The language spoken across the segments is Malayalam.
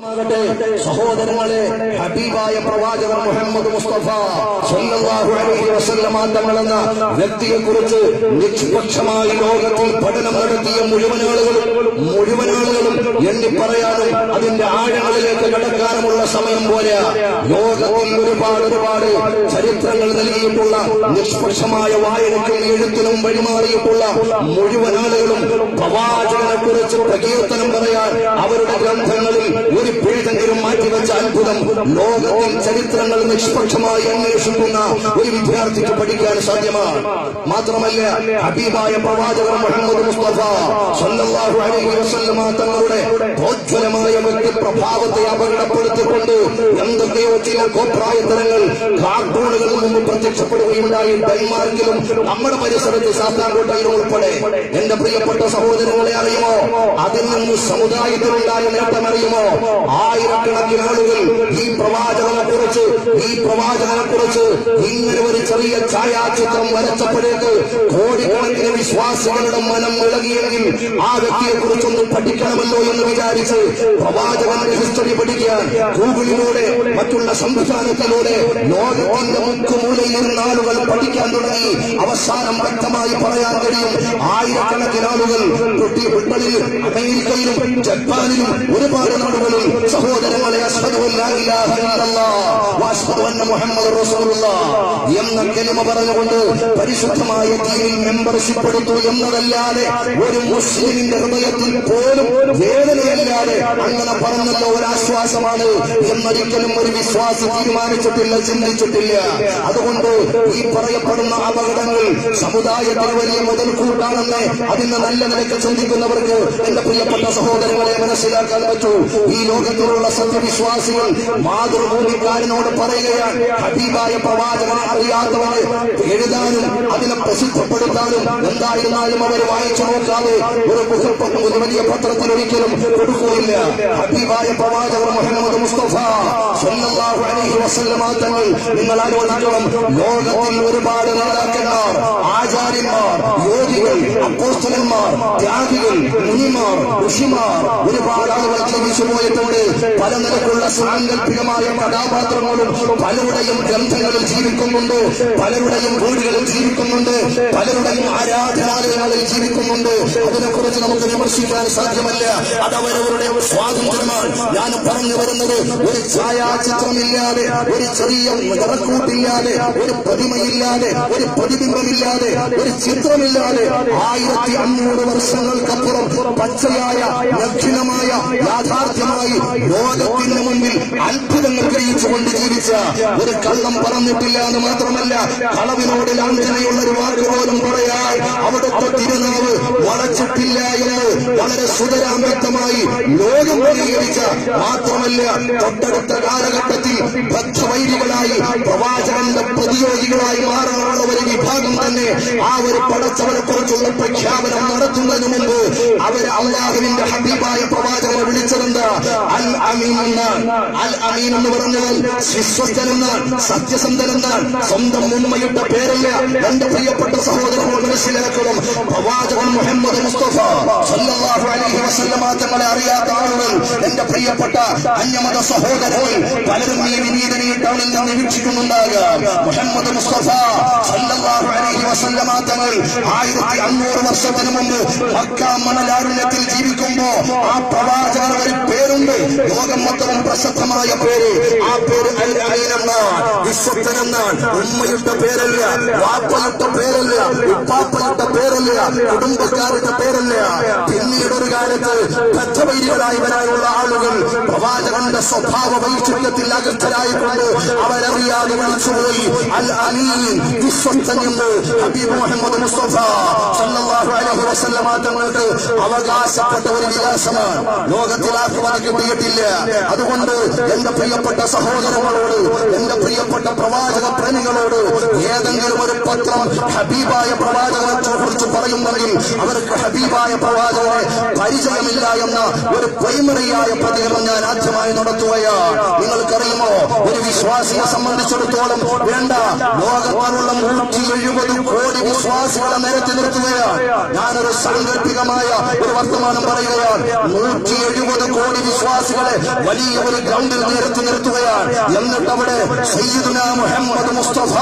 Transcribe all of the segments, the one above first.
സഹോദരങ്ങളെ, ഹബീബായ പ്രവാചകൻ മുഹമ്മദ് മുസ്തഫ സല്ലല്ലാഹു അലൈഹി വസല്ലമ തങ്ങളെന്ന വ്യക്തിയെക്കുറിച്ച് നിഷ്പക്ഷമായി ലോകത്തിൽ പഠനം നടത്തിയ മുഴുവൻ ആളുകളും എണ്ണി പറയാനും അതിന്റെ ആഴങ്ങളിലേക്ക് കടക്കാനുമുള്ള സമയം പോലെ ലോകത്തിൽ ഒരുപാട് ചരിത്രങ്ങൾ നൽകിയിട്ടുള്ള നിഷ്പക്ഷമായ വായനയ്ക്കും എഴുത്തിനും വഴിമാറിയിട്ടുള്ള മുഴുവൻ ആളുകളും പ്രവാചകനെ കുറിച്ച് പ്രകീർത്തനം പറയാൻ അവരുടെ ഗ്രന്ഥങ്ങളിൽ ഒരു പേജെങ്കിലും മാറ്റിവെച്ച അത്ഭുതം ലോകത്തിൽ ചരിത്രങ്ങൾ നിഷ്പക്ഷമായി അന്വേഷിക്കുന്ന ഒരു വിദ്യാർത്ഥിക്ക് പഠിക്കാൻ സാധ്യമാണ്. മാത്രമല്ല, ഹബീബായ പ്രവാചകൻ മുഹമ്മദ് മുസ്തഫ സല്ലല്ലാഹു അലൈഹി വസല്ലമ തങ്ങളുടെ പ്രോജ്വലമായ വ്യക്തിപ്രഭാവത്തെ അപകടപ്പെടുത്തിക്കൊണ്ട് എന്തൊക്കെയോ ചില കോപ്രായത്തരങ്ങൾ കാർട്ടൂണുകളിൽ നിന്നും പ്രത്യക്ഷപ്പെടുകയുണ്ടായി. ഡെൻമാർക്കിലും നമ്മുടെ പരിസരത്ത് ശാസ്താംകോട്ടയിലും ഉൾപ്പെടെ. എന്റെ പ്രിയപ്പെട്ട സഹോദരങ്ങളെ, അറിയുമോ അതിൽ നിന്ന് സമുദായത്തിലുണ്ടായ നേട്ടമറിയുമോ? ആയിരക്കണക്കിന് ആളുകൾ ഈ പ്രവാചകനെ കുറിച്ച് ഇങ്ങനെ ഒരു ചെറിയ ഛായാചിത്രം വരച്ചപ്പോഴേക്ക് കോടിക്കണക്കിന് വിശ്വാസികളുടെ മനം ഇളകിയെങ്കിൽ ആ വ്യക്തിയെ കുറിച്ചൊന്ന് പഠിക്കണമല്ലോ എന്ന് വിചാരിച്ച് പ്രവാചകന്റെ ഹിസ്റ്ററി പഠിക്കാൻ ഗൂഗിളിലൂടെ മറ്റുള്ള സംവിധാനത്തിലൂടെ ലോകത്തിന്റെ മുക്കുമൂലയിൽ നിന്ന് ആളുകൾ പഠിക്കാൻ തുടങ്ങി. അവസാനം വ്യക്തമായി പറയാൻ കഴിയും, ആയിരക്കണക്കിന് ആളുകൾ ബ്രിട്ടനിലും അമേരിക്കയിലും ജപ്പാനിലും ഒരുപാട് നാടുകളിൽ സഹോദരങ്ങളെ അശ്ഹദു അല്ലാ ഇലാഹ ഇല്ലല്ലാഹ് വഅശ്ഹദു അന്ന മുഹമ്മദുർ റസൂലുള്ളാഹ് എന്ന കലിമ പറഞ്ഞുകൊണ്ട് പരിശുദ്ധമായ ദീനിൽ മെമ്പർഷിപ്പ് എടുത്തു എന്നതല്ലാതെ ഒരു മുസ്ലിമിന്റെ ഹൃദയത്തിൽ പോലും വേദനയല്ലാതെ അങ്ങനെ പറഞ്ഞല്ലോ ഒരാശ്വാസമാണ് എന്നൊരിക്കലും ഒരു വിശ്വാസി തീരുമാനിച്ചിട്ടില്ല, ചിന്തിച്ചിട്ടില്ല. അതുകൊണ്ട് ഈ പറയപ്പെടുന്ന അപകടങ്ങൾ സമുദായത്തിന് വലിയ മുതൽക്കൂട്ടാണെന്ന് അതിന് നല്ല നിലയ്ക്ക് ചിന്തിക്കുന്നവർക്ക് എന്റെ പ്രിയപ്പെട്ട സഹോദരങ്ങളെ മനസ്സിലാക്കാൻ പറ്റൂ. ഈ ലോകത്തിലുള്ള സത്യവിശ്വാസികൾ മാതൃഭൂമിക്കാരനോട് പറയുകയാണ്, ഹബീബായ പ്രവാചകനെ അറിയാത്തവന് എഴുതാനും അതിനെ പ്രസിദ്ധപ്പെടുത്താനും എന്തായിരുന്നാലും അവർ വായിച്ചു നോക്കാതെ ഒരു വലിയ പത്രത്തിൽ ഒരിക്കലും കൊടുക്കുകയില്ല. ഹബീബായ പ്രവാചകൻ മുഹമ്മദ് മുസ്തഫ സല്ലല്ലാഹു അലൈഹി വസല്ലമ തങ്ങൾ നിങ്ങൾ ആലോചിക്കണം, ലോകത്തിൽ ഒരുപാട് നേതാക്കന്മാർ, ആചാര്യന്മാർ, യോഗികൾ, അപ്പോസ്തലന്മാർ, ത്യാഗികൾ, മുനിമാർ, ഋഷിമാർ, ഒരുപാട് ആളുകൾ ജീവിച്ചു പോയിട്ടുണ്ട്. പല നിലക്കുള്ള സാങ്കല്പികമായ കഥാപാത്രങ്ങളും പലരുടെയും ഗ്രന്ഥങ്ങളിൽ ജീവിക്കുന്നുണ്ട്, പലരുടെയും വീടുകളിൽ ജീവിക്കുന്നുണ്ട്, പലരുടെയും ആരാധനാലയങ്ങളിൽ ജീവിക്കുന്നുണ്ട്. അതിനെക്കുറിച്ച് നമുക്ക് വിമർശിക്കാൻ സാധ്യമല്ല. അതവരവരുടെ സ്വാതന്ത്ര്യമാണ്. ഞാൻ പറഞ്ഞു വരുന്നത്, ഒരു ഛായാചിത്രമില്ലാതെ, ഒരു ചെറിയ നിറക്കൂട്ടില്ലാതെ, ഒരു പ്രതിമയില്ലാതെ, ഒരു പ്രതിബിംബമില്ലാതെ, ഒരു ചിത്രമില്ലാതെ 1500 വർഷങ്ങൾക്കപ്പുറം പച്ചയായ നഗ്നമായ യാഥാർത്ഥ്യമായി ലോകത്തിന് മുമ്പിൽ അത്ഭുതങ്ങൾ ഗ്രഹിച്ചുകൊണ്ട് ജീവിച്ച ഒരു കള്ളം പറഞ്ഞിട്ടില്ല എന്ന് മാത്രമല്ല, കളവിനോട് ലാഞ്ചനയുള്ള ഒരു വാക്ക് പോലും പറയാൻ അവിടുത്തെ തിരുനാവ് വളച്ചിട്ടില്ല എന്ന് വളരെ സുതരാം വ്യക്തമായി ലോകം അംഗീകരിച്ച, മാത്രമല്ല തൊട്ടടുത്ത കാലഘട്ടത്തിൽ ബദ്ധവൈരികളായി പ്രവാചകന്റെ പ്രതിയോഗികളായി മാറാനുള്ള ഒരു വിഭാഗം തന്നെ ആ ഒരു പടച്ചവനെ കുറിച്ചുള്ള പ്രഖ്യാപനം നടത്തുന്നതിന് മുമ്പ് അവർ അല്ലാഹുവിന്റെ ഹബീബായ പ്രവാചകനെ വിളിച്ചതെന്താ? അൽ അമീൻ എന്നാണ്. അൽ അമീൻ എന്ന് പറഞ്ഞാൽ വിശ്വസ്തനെന്നാണ്, സത്യസന്ധനെന്നാണ്. സ്വന്തം ഉമ്മയുടെ പേരല്ല. എന്റെ പ്രിയപ്പെട്ട സഹോദരങ്ങൾ മനസ്സിലാക്കണം, പ്രവാചകൻ മുഹമ്മദ് മുസ്തഫ സല്ലല്ലാഹു അലൈഹി വസല്ലമ തങ്ങളെ അറിയാത്ത ആളുകൾ, എന്റെ പ്രിയപ്പെട്ട അന്യമത സഹോദരങ്ങൾ പലരും ഈ വിനീതനീയ ടൗണിൽ നിന്ന് വീക്ഷിക്കുന്നുണ്ടാകാം. മുഹമ്മദ് മുസ്തഫ സല്ലല്ലാഹു അലൈഹി വസല്ലമ തങ്ങൾ 1500 വർഷത്തിന് മുമ്പ് മക്ക മണലാരുണ്യത്തിൽ ജീവിക്കുമ്പോ ആ പ്രവാചകൻ ഒരു പേരുണ്ട്, ലോകം മൊത്തം പ്രസിദ്ധമായ പേര്. ആ പേര് അൽ അമീൻ എന്നാണ്, വിശ്വസ്തനെന്നാണ്. ഉമ്മയുടെ പേരല്ല, വാപ്പയുടെ പേരല്ല, ഉപ്പാപ്പയുടെ പേരല്ല, കുടുംബക്കാരുടെ പേരല്ല. പിന്നീട് ഒരു കാലത്ത് ബദ്ധവൈരികളായവരായുള്ള ആളുകൾ പ്രവാചകന്റെ സ്വഭാവ വൈശിഷ്ട്യത്തിൽ അകൃതരായിക്കൊണ്ട് അവരറിയാതെ വിളിച്ചുപോയി അൽ അമീൻ, വിശ്വസ്തൻ എന്ന് ഹബീബ് മുഹമ്മദ് മുസ്തഫ സല്ലല്ലാഹു അലൈഹി വസല്ലമ തങ്ങൾക്ക് അവകാശപ്പെട്ട ഒരു വിലാസമാണ്. ലോകത്തിൽ ആർക്കും അത് കിട്ടിയിട്ടില്ല. അതുകൊണ്ട് എന്റെ പ്രിയപ്പെട്ട സഹോദരങ്ങളോട്, എന്റെ പ്രിയപ്പെട്ട പ്രവാചക പ്രേമികളോട് ഏതെങ്കിലും ഒരു പത്രം ഹബീബായ പ്രവാചകനെ കുറിച്ച് പറയുന്നെങ്കിൽ അവർക്ക് ഹബീബായ പ്രവാചകനെ പരിചയമില്ല എന്ന ഒരു പ്രൈമറിയായ പ്രതികരണം ഞാൻ ആദ്യമായി നടത്തുകയാണ്. നിങ്ങൾക്കറിയുമോ, ഒരു വിശ്വാസിയെ സംബന്ധിച്ചിടത്തോളം വേണ്ട ലോകത്തിലുള്ള 170 കോടി വിശ്വാസികളെ നിരത്തി നിർത്തുകയാണ്. ഞാനൊരു സാങ്കല്പികമായ ഒരു വർത്തമാനം പറയുകയാണ്. 170 കോടി വിശ്വാസികളെ വലിയ ഒരു ഗ്രൗണ്ടിൽ നിരത്തി നിർത്തുകയാണ്. എന്നിട്ട് അവിടെ സയ്യിദുനാ മുഹമ്മദ് മുസ്തഫ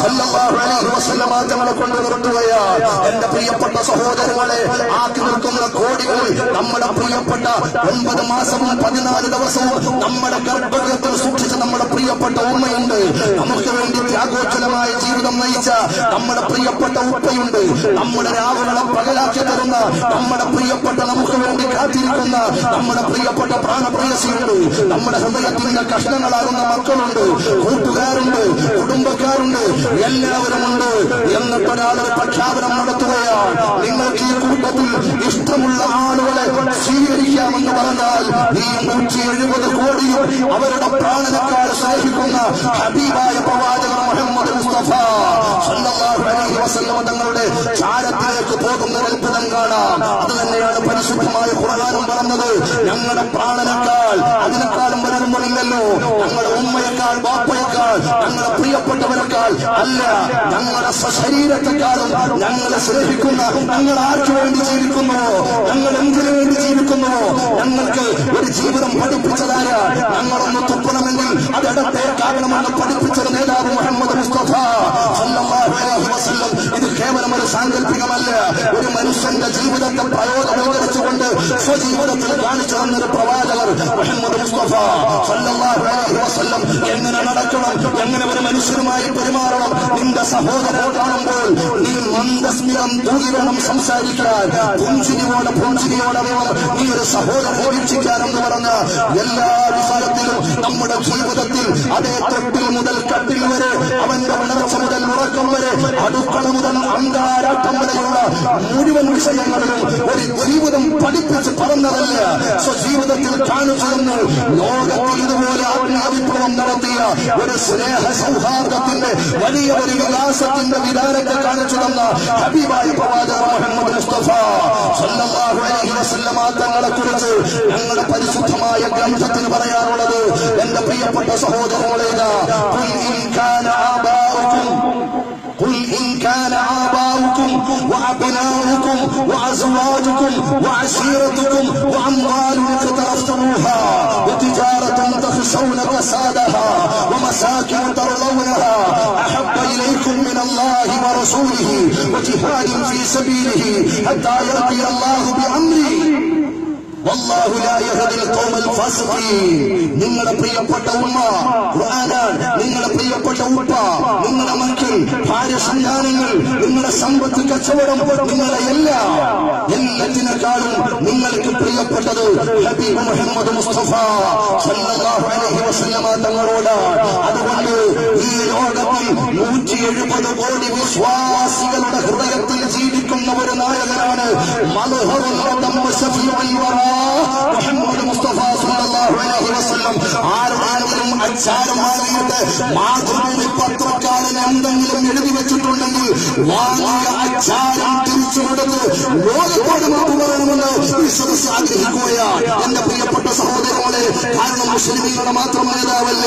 സല്ലല്ലാഹു അലൈഹി വസല്ലം തങ്ങളെ കൊണ്ട് നിർത്തുകയാണ്. എന്റെ പ്രിയപ്പെട്ട സഹോദരങ്ങളെ, ആക്കി നിർത്തുന്ന കോടികളിൽ നമ്മുടെ പ്രിയപ്പെട്ട 9 മാസവും 14 ദിവസവും നമ്മുടെ ഗർഭഗൃഹത്തിൽ സൂക്ഷിച്ച നമ്മുടെ പ്രിയപ്പെട്ട ഉമ്മയുണ്ട്. നമുക്ക് വേണ്ടി ത്യാഗോജ്വലമായ ജീവിതം നയിച്ച നമ്മുടെ പ്രിയപ്പെട്ട ഉപ്പയുണ്ട്. നമ്മുടെ രാവുകളെ പകലാക്കി തരുന്ന നമ്മുടെ പ്രിയപ്പെട്ട, നമുക്ക് വേണ്ടി കാത്തിരിക്കുന്ന നമ്മുടെ പ്രിയപ്പെട്ട പ്രാണപ്രേയസിയുണ്ട്. നമ്മുടെ ഹൃദയത്തിന്റെ കഷ്ണങ്ങളാകുന്ന മക്കളുണ്ട്, കൂട്ടുകാരുണ്ട്, കുടുംബക്കാരുണ്ട്, എല്ലാവരുമുണ്ട്. എന്നിട്ടൊരാളൊരു പ്രഖ്യാപനം നടത്തുകയാണ്. നിങ്ങൾക്ക് ഈ കൂട്ടത്തിൽ ഇഷ്ടമുള്ള ആളുകളെ സ്വീകരിക്കാമെന്ന് പറഞ്ഞാൽ ഈ 170 കോടിയും അവരുടെ പ്രാണനക്കാർ സ്നേഹിക്കുന്ന ഹബീബായ പ്രവാചകൻ മുഹമ്മദ് മുസ്തഫ സല്ലല്ലാഹു അലൈഹി വസല്ലം തങ്ങളുടെ ചാരത്തിലേക്ക് പോകുന്ന അത്ഭുതം കാണാം. അത് തന്നെയാണ് പരിശുദ്ധമായ ഖുർആനും പറഞ്ഞത്. ഞങ്ങളുടെ പ്രാണനേക്കാൾ അതിനേക്കാളും വലുതൊന്നുമില്ലല്ലോ. ഞങ്ങളുടെ ഉമ്മയേക്കാൾ, ബാപ്പയേക്കാൾ, ഞങ്ങളുടെ പ്രിയപ്പെട്ടവരെക്കാൾ അല്ല, ഞങ്ങളുടെ ശരീരത്തെക്കാളും ഞങ്ങളെ സ്നേഹിക്കുന്ന, ഞങ്ങൾ ആർക്കു വേണ്ടി ജീവിക്കുന്നു, ഞങ്ങൾ എന്തിനു വേണ്ടി ജീവിക്കുന്നു, ഞങ്ങൾക്ക് ഒരു ജീവിതം പഠിപ്പിച്ചതായ, ഞങ്ങളൊന്ന് തുപ്പണമെങ്കിൽ അതിടത്തേക്കാകണമെന്ന് പഠിപ്പിച്ചത് നേതാവ് മുഹമ്മദ് മുസ്തഫ സല്ലല്ലാഹു അലൈഹി വസല്ലം. ഇത് കേവലം ഒരു സാങ്കല്പികമല്ല, ഒരു മനുഷ്യന്റെ ജീവിതത്തെ പ്രയോജനവൽക്കരിച്ചുകൊണ്ട് സ്വജീവിതത്തിൽ കാണിച്ചു തന്നൊരു പ്രവാചകർ മുഹമ്മദ് മുസ്തഫ സല്ലല്ലാഹു അലൈഹി വസല്ലം. എങ്ങനെ നടക്കണം, എങ്ങനെ ഒരു മനുഷ്യരുമായി പെരുമാറണം, നിന്റെ സഹോദരനെ കാണുമ്പോൾ നീ മന്ദസ്മിതം തൂകി വേണം സംസാരിക്കാൻ, പുഞ്ചിരിയോടെ വേണം നീ ഒരു സഹോദരനെ വീക്ഷിക്കാനെന്ന് പറഞ്ഞ എല്ലാ വിഷയത്തിലും നമ്മുടെ ജീവിതത്തിൽ അതേ തൊട്ടിൽ മുതൽ കട്ടിൽ വരെ, അവന്റെ ഉണർച്ച മുതൽ ഉറക്കം വരെ, അടുക്കള മുതൽ അന്താരാട്ടം വരെയുള്ള മുഴുവൻ വിഷയങ്ങളിലും ഒരു ജീവിതം പഠിപ്പിച്ച് പറഞ്ഞതല്ല, സ്വജീവിതത്തിൽ കാണിച്ചു തന്നു. ലോകത്തിൽ ഇതുപോലെ ആത്മാവിപ്ലവം നടത്തിയ ഒരു സ്നേഹ സൗഹാർദ്ദത്തിന്റെ വലിയ ഒരു വികാസത്തിന്റെ വിധാനത്തെ കാണിച്ചു തന്ന ഹബീബായ പ്രവാചകൻ മുഹമ്മദ് മുസ്തഫ സല്ലല്ലാഹു അലൈഹി വസല്ലം തങ്ങളെ കുറിച്ച് ഞങ്ങളുടെ പരിശുദ്ധമായ ഗ്രന്ഥത്തിന് പറയാനുള്ളത്, എന്റെ പ്രിയപ്പെട്ട സഹോദരങ്ങളെ, قل إن كان آباؤكم وأبناؤكم وأزواجكم وعشيرتكم وأموال اقترفتموها وتجارة تخشون كسادها ومساكن ترضونها أحب إليكم من الله ورسوله وجهاد في سبيله حتى يأتي الله بأمره والله لا يهدي القوم الفاسقين. നിങ്ങളുടെ പ്രിയപ്പെട്ട ഉമ്മ ഖുർആനാണ്, നിങ്ങളുടെ പ്രിയപ്പെട്ട ഉപ്പ, നിങ്ങളുടെ മക്കൾ, ഭാര്യ, സന്താനങ്ങൾ, നിങ്ങളുടെ സമ്പത്ത്, കച്ചവടം, നിങ്ങളുടെ എല്ലാത്തിനേക്കാളും നിങ്ങൾക്ക് പ്രിയപ്പെട്ടത് ഹബീബ് മുഹമ്മദ് മുസ്തഫ സല്ലല്ലാഹു അലൈഹി വസല്ലം തങ്ങളോട്. അതുകൊണ്ട് ഈ ലോകത്തിൽ 170 കോടി വിശ്വാസികളുടെ ഹൃദയത്തിൽ ജീവിക്കുന്ന ഒരു നായകനാണ് മുഹമ്മദ് മുസ്തഫ സല്ലല്ലാഹു അലൈഹി വസല്ലം. ആരെങ്കിലും അച്ചാരം വാങ്ങിയിട്ട് മാതൃഭൂമി പത്രക്കാരന് എന്തെങ്കിലും എഴുതി വെച്ചിട്ടുണ്ടെങ്കിൽ വാങ്ങിയ അച്ചാരം തിരിച്ചു കൊടുത്ത് ലോകത്തോട് മാപ്പ് പറയണമെന്ന് ഈ സദസ്സ് ആഗ്രഹിക്കുകയാണ്. എന്റെ പ്രിയപ്പെട്ട സഹോദരങ്ങളെ, കാരണം മുസ്ലിമീങ്ങളുടെ മാത്രം നേതാവല്ല,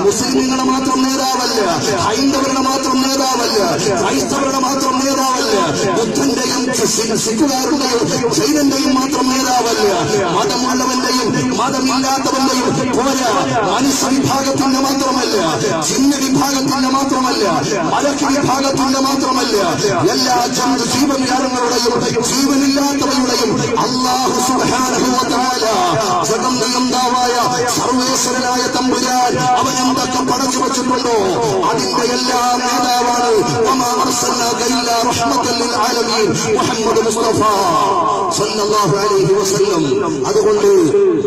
മുസ്ലിമീങ്ങളുടെ മാത്രം നേതാവല്ല, ഹൈന്ദവരുടെ മാത്രം നേതാവല്ല, ക്രൈസ്തവരുടെ മാത്രം നേതാവല്ല, ബുദ്ധന്റെയും സിഖുകാരുടെയും ജൈനന്റെയും മാത്രം നേതാവല്ല, മതമുള്ളവന്റെയും മതമില്ലാത്തവന്റെയും പോരാ, മനുഷ്യ വിഭാഗത്തിന്റെ മാത്രമല്ല, ജിന്ന വിഭാഗത്തിന്റെ മാത്രമല്ല, മലക്ക് വിഭാഗത്തിന്റെ മാത്രമല്ല, എല്ലാ ജീവജാലങ്ങളുടെയും ജീവനില്ലാത്തവയുടെയും അല്ലാഹു സുബ്ഹാനഹു വ തആല ജഗം നിയന്താവായ സർവേശ്വരനായ തമ്പുരാൻ അവൻ എന്തൊക്കെ പടച്ചു വച്ചിട്ടുണ്ടോ അതിന്റെ എല്ലാ നേതാവാണ് വമാ അർസൽനാക ഇല്ലാ റഹ്മത്തൽ ലിൽ ആലമീൻ മുഹമ്മദ് മുസ്തഫ സല്ലല്ലാഹു അലൈഹി വസല്ലം. അതുകൊണ്ട്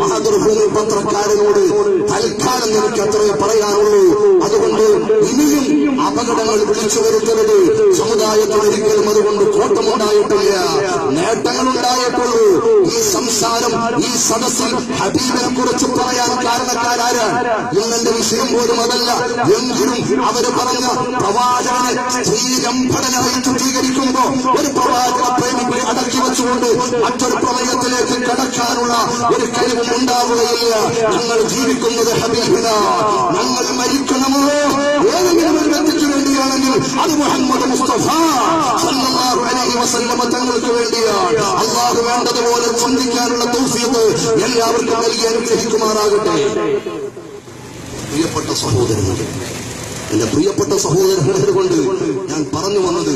മാതൃഭൂമി പത്രക്കാരനോട് തൽക്കാലം എനിക്ക് അത്രേ പറയാനുള്ളൂ. അതുകൊണ്ട് ഇനിയും അപകടങ്ങൾ വിളിച്ചു വരുത്തരുത്. സമുദായത്തിൽ ഒരിക്കലും അതുകൊണ്ട് കോട്ടമുണ്ടായിട്ടില്ല, നേട്ടങ്ങൾ ഉണ്ടായിട്ടുള്ളൂ. ഈ സംസാരം, ഈ സദസ്സിൽ ഹബീബിനെ കുറിച്ച് പറയാൻ കാരണക്കാരാരാണ്? ഇന്നെന്റെ വിഷയം പോലും അതല്ല. എങ്കിലും അവര് പറഞ്ഞ പ്രവാചകനെ സ്ത്രീരംഭടനായി ചിത്രീകരിക്കുമ്പോ ഒരു പ്രവാചക പ്രേമികളെ അടക്കി വെച്ചുകൊണ്ട് മറ്റൊരു പ്രമേയത്തിലേക്ക് കടക്കാനുള്ള ഒരു കഴിവും ഉണ്ടാവുകയില്ല. ഞങ്ങൾ ജീവിക്കുന്നത് ഹബീബിന. ഞങ്ങൾ മരിക്കണമോ ഏതെങ്കിലും ഒരു വ്യക്തിക്ക് വേണ്ടിയാണെങ്കിൽ അത് മുഹമ്മദ് മുസ്തഫ സല്ലല്ലാഹു അലൈഹി വസല്ലമ തങ്ങൾക്ക് വേണ്ടിയാണ്. അല്ലാഹു വേണ്ടതുപോലെ ചിന്തിക്കാനുള്ള തൗഫീഖ് എല്ലാവർക്കും നൽകി അനുഗ്രഹിക്കുമാറാകട്ടെ. പ്രിയപ്പെട്ട സഹോദരന്മാരെ, എന്റെ പ്രിയപ്പെട്ട സഹോദരന്മാരെ കൊണ്ട് ഞാൻ പറഞ്ഞു വന്നത്